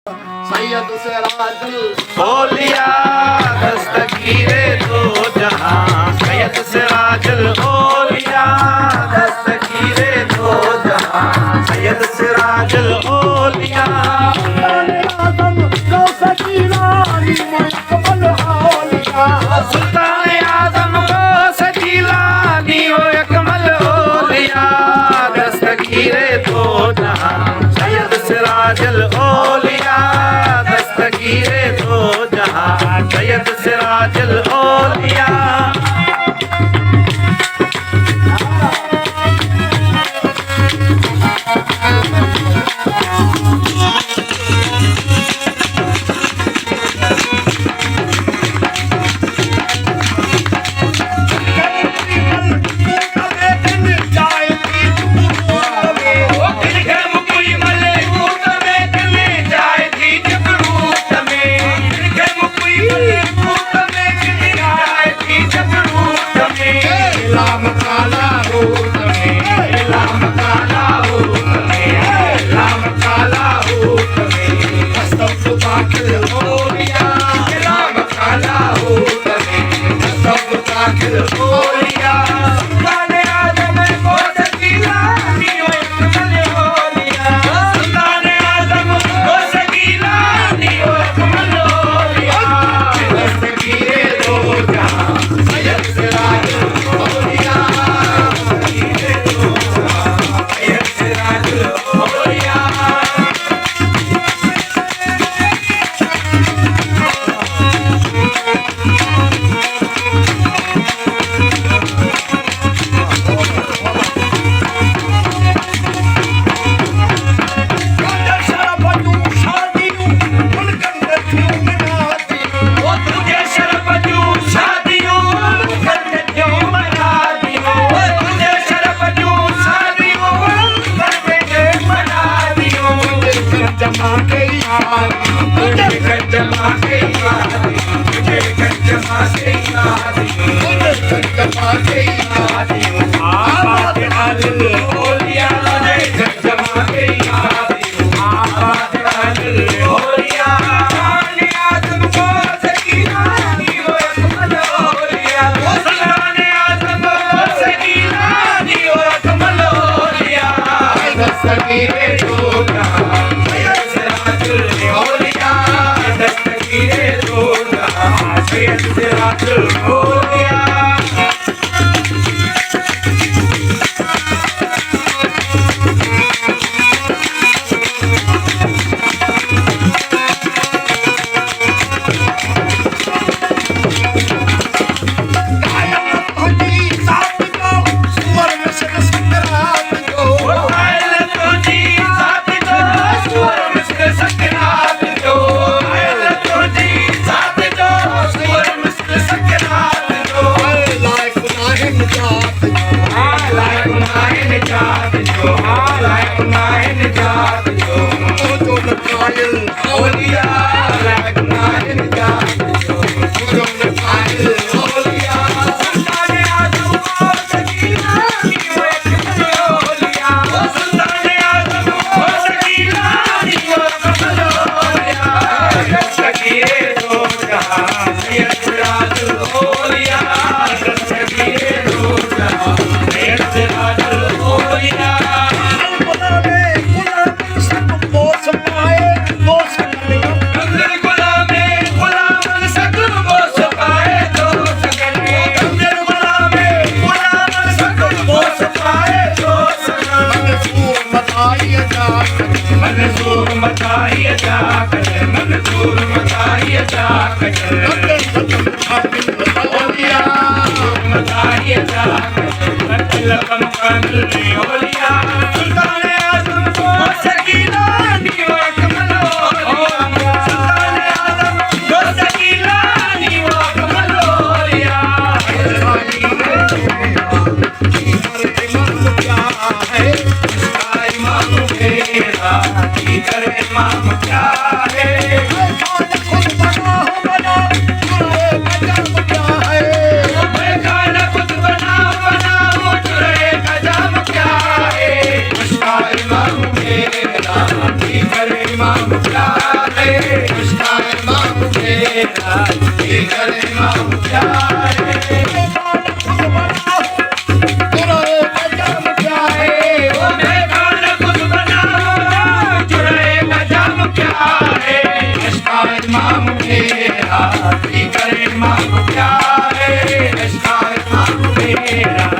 सैयद सिराजुल औलिया दस्तगीरे दो जहां, सैयद सिराजुल औलिया दस्तगीरे दो जहां, सैयद सिराजुल औलिया आजम गौस जीलानी मुकम्मल औलिया सुल्तान आजम गौस जीलानी वो अकमल औलिया दस्तगीरे दो जहां, सैयद सिराजुल औलिया दस्तगीरे दो जहां, सैयद सिराजुल औलिया इमाम प्यारे इसका इमाम मेरा जिगर इमाम प्यारे वो मेहमान खुद बनाओ जुड़े गजब प्यारे इसका इमाम मेरा जिगर इमाम प्यारे इसका इमाम मेरा